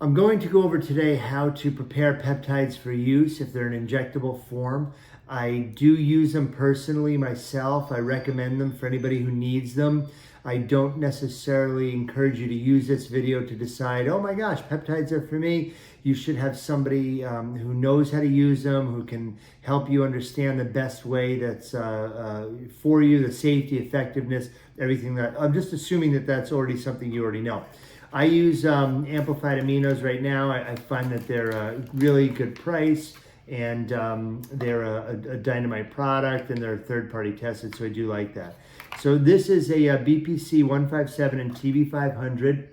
I'm going to go over today how to prepare peptides for use if they're in injectable form. I do use them personally myself. I recommend them for anybody who needs them. I don't necessarily encourage you to use this video to decide, oh my gosh, peptides are for me. You should have somebody who knows how to use them, who can help you understand the best way that's for you, the safety, effectiveness, everything that. I'm just assuming that that's already something you already know. I use amplified aminos right now. I find that they're a really good price, and they're a dynamite product, and they're third-party tested, so I do like that. So this is a BPC-157 and TB-500.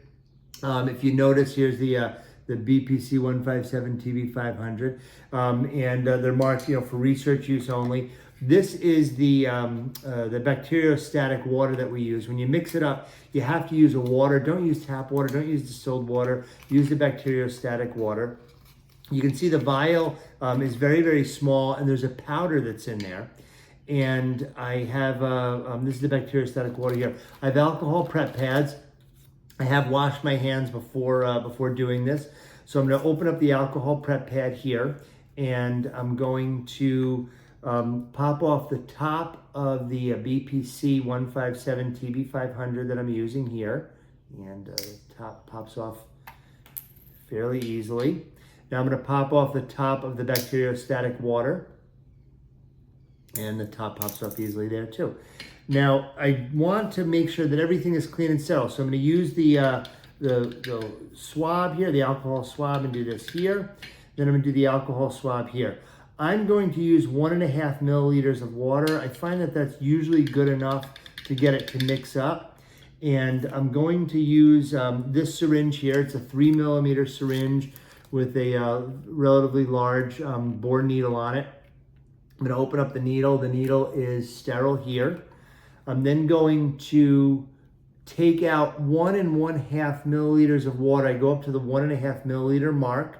If you notice, here's the BPC-157 TB-500, and they're marked, for research use only. This is the bacteriostatic water that we use. When you mix it up, you have to use a water. Don't use tap water. Don't use distilled water. Use the bacteriostatic water. You can see the vial is very, very small, and there's a powder that's in there. And I have, this is the bacteriostatic water here. I have alcohol prep pads. I have washed my hands before doing this. So I'm going to open up the alcohol prep pad here, and I'm going to pop off the top of the BPC-157 TB-500 that I'm using here. And the top pops off fairly easily. Now I'm going to pop off the top of the bacteriostatic water. And the top pops off easily there too. Now I want to make sure that everything is clean and sterile. So I'm going to use the swab here, the alcohol swab, and do this here. Then I'm going to do the alcohol swab here. I'm going to use 1.5 milliliters of water. I find that that's usually good enough to get it to mix up. And I'm going to use this syringe here. It's a 3 millimeter syringe with a relatively large bore needle on it. I'm going to open up the needle. The needle is sterile here. I'm then going to take out 1.5 milliliters of water. I go up to the 1.5 milliliter mark,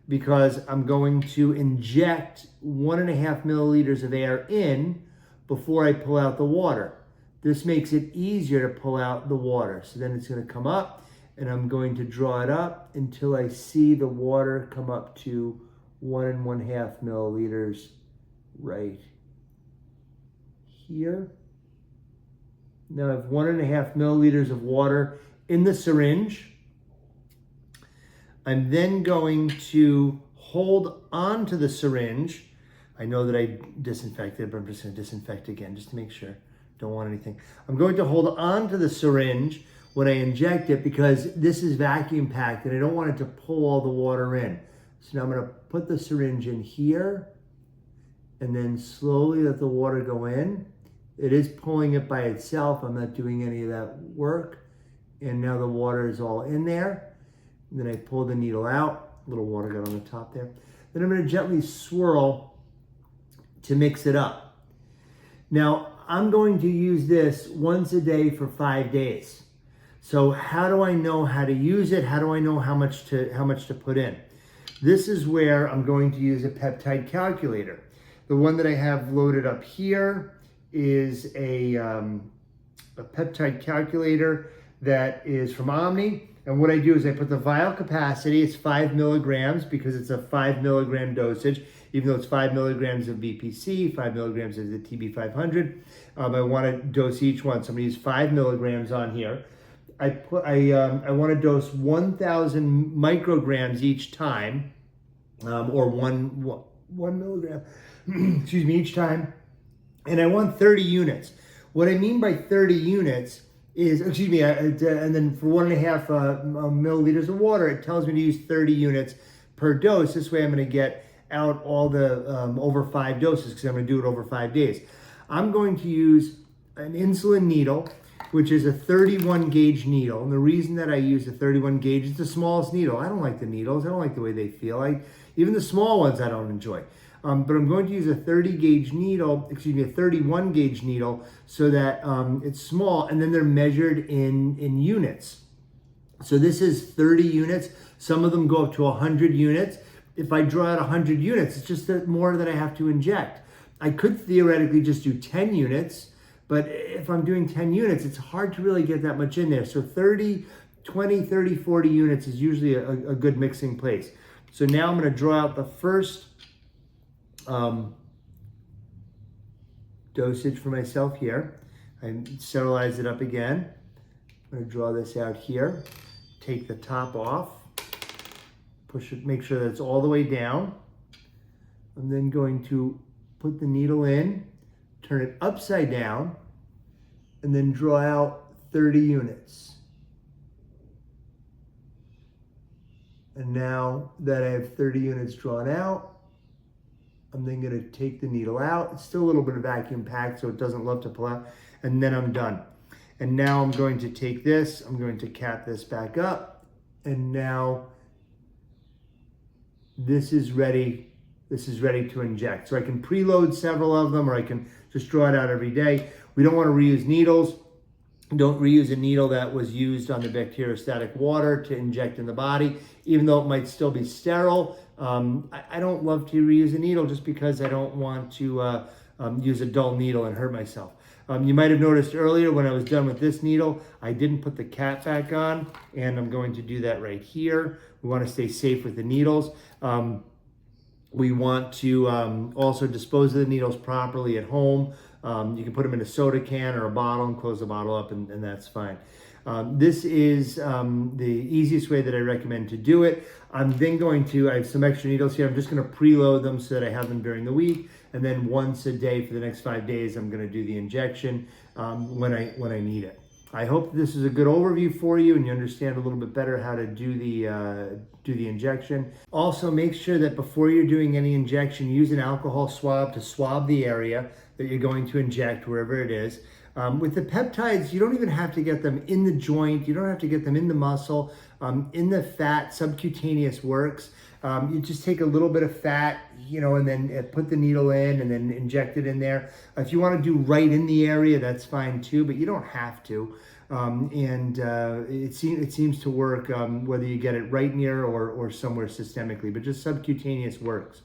because I'm going to inject 1.5 milliliters of air in before I pull out the water. This makes it easier to pull out the water. So then it's going to come up, and I'm going to draw it up until I see the water come up to 1.5 milliliters right here. Now I have 1.5 milliliters of water in the syringe. I'm then going to hold on to the syringe. I know that I disinfected, but I'm just going to disinfect again just to make sure. Don't want anything. I'm going to hold on to the syringe when I inject it, because this is vacuum packed and I don't want it to pull all the water in. So now I'm going to put the syringe in here and then slowly let the water go in. It is pulling it by itself. I'm not doing any of that work. And now the water is all in there. And then I pull the needle out. A little water got on the top there. Then I'm going to gently swirl to mix it up. Now, I'm going to use this once a day for 5 days. So how do I know how to use it? How do I know how much to put in? This is where I'm going to use a peptide calculator. The one that I have loaded up here is a peptide calculator that is from Omni. And what I do is I put the vial capacity, it's 5 milligrams because it's a 5 milligram dosage, even though it's 5 milligrams of BPC, 5 milligrams of the TB-500. I want to dose each one. So I'm going to use 5 milligrams on here. I want to dose 1,000 micrograms each time, or one milligram, excuse me, each time. And I want 30 units. What I mean by 30 units is, excuse me, and then for 1.5 milliliters of water, it tells me to use 30 units per dose. This way I'm going to get out all the over 5 doses, because I'm going to do it over 5 days. I'm going to use an insulin needle, which is a 31 gauge needle. And the reason that I use a 31 gauge, it's the smallest needle. I don't like the needles. I don't like the way they feel. Even the small ones I don't enjoy. But I'm going to use a 30 gauge needle, excuse me, a 31 gauge needle, so that it's small, and then they're measured in units. So this is 30 units. Some of them go up to 100 units. If I draw out 100 units, it's just more that I have to inject. I could theoretically just do 10 units, but if I'm doing 10 units, it's hard to really get that much in there. So 30 20, 30, 40 units is usually a good mixing place. So now I'm going to draw out the first dosage for myself here. I sterilize it up again. I'm going to draw this out here. Take the top off. Push it, make sure that it's all the way down. I'm then going to put the needle in, turn it upside down, and then draw out 30 units. And now that I have 30 units drawn out, I'm then going to take the needle out. It's still a little bit of vacuum packed, so it doesn't love to pull out. And then I'm done. And now I'm going to take this, I'm going to cap this back up, and now this is ready. This is ready to inject. So I can preload several of them, or I can just draw it out every day. We don't want to reuse needles. Don't reuse a needle that was used on the bacteriostatic water to inject in the body, even though it might still be sterile. I don't love to reuse a needle just because I don't want to use a dull needle and hurt myself. You might have noticed earlier when I was done with this needle, I didn't put the cap back on, and I'm going to do that right here. We want to stay safe with the needles. We want to also dispose of the needles properly at home. You can put them in a soda can or a bottle and close the bottle up, and that's fine. This is the easiest way that I recommend to do it. I'm then going to, I have some extra needles here. I'm just going to preload them so that I have them during the week. And then once a day for the next 5 days, I'm going to do the injection when I need it. I hope this is a good overview for you and you understand a little bit better how to do the injection. Also, make sure that before you're doing any injection, use an alcohol swab to swab the area that you're going to inject, wherever it is. With the peptides, you don't even have to get them in the joint. You don't have to get them in the muscle. In the fat, subcutaneous works. You just take a little bit of fat, and then put the needle in and then inject it in there. If you want to do right in the area, that's fine too, but you don't have to. It seems to work whether you get it right near or somewhere systemically, but just subcutaneous works.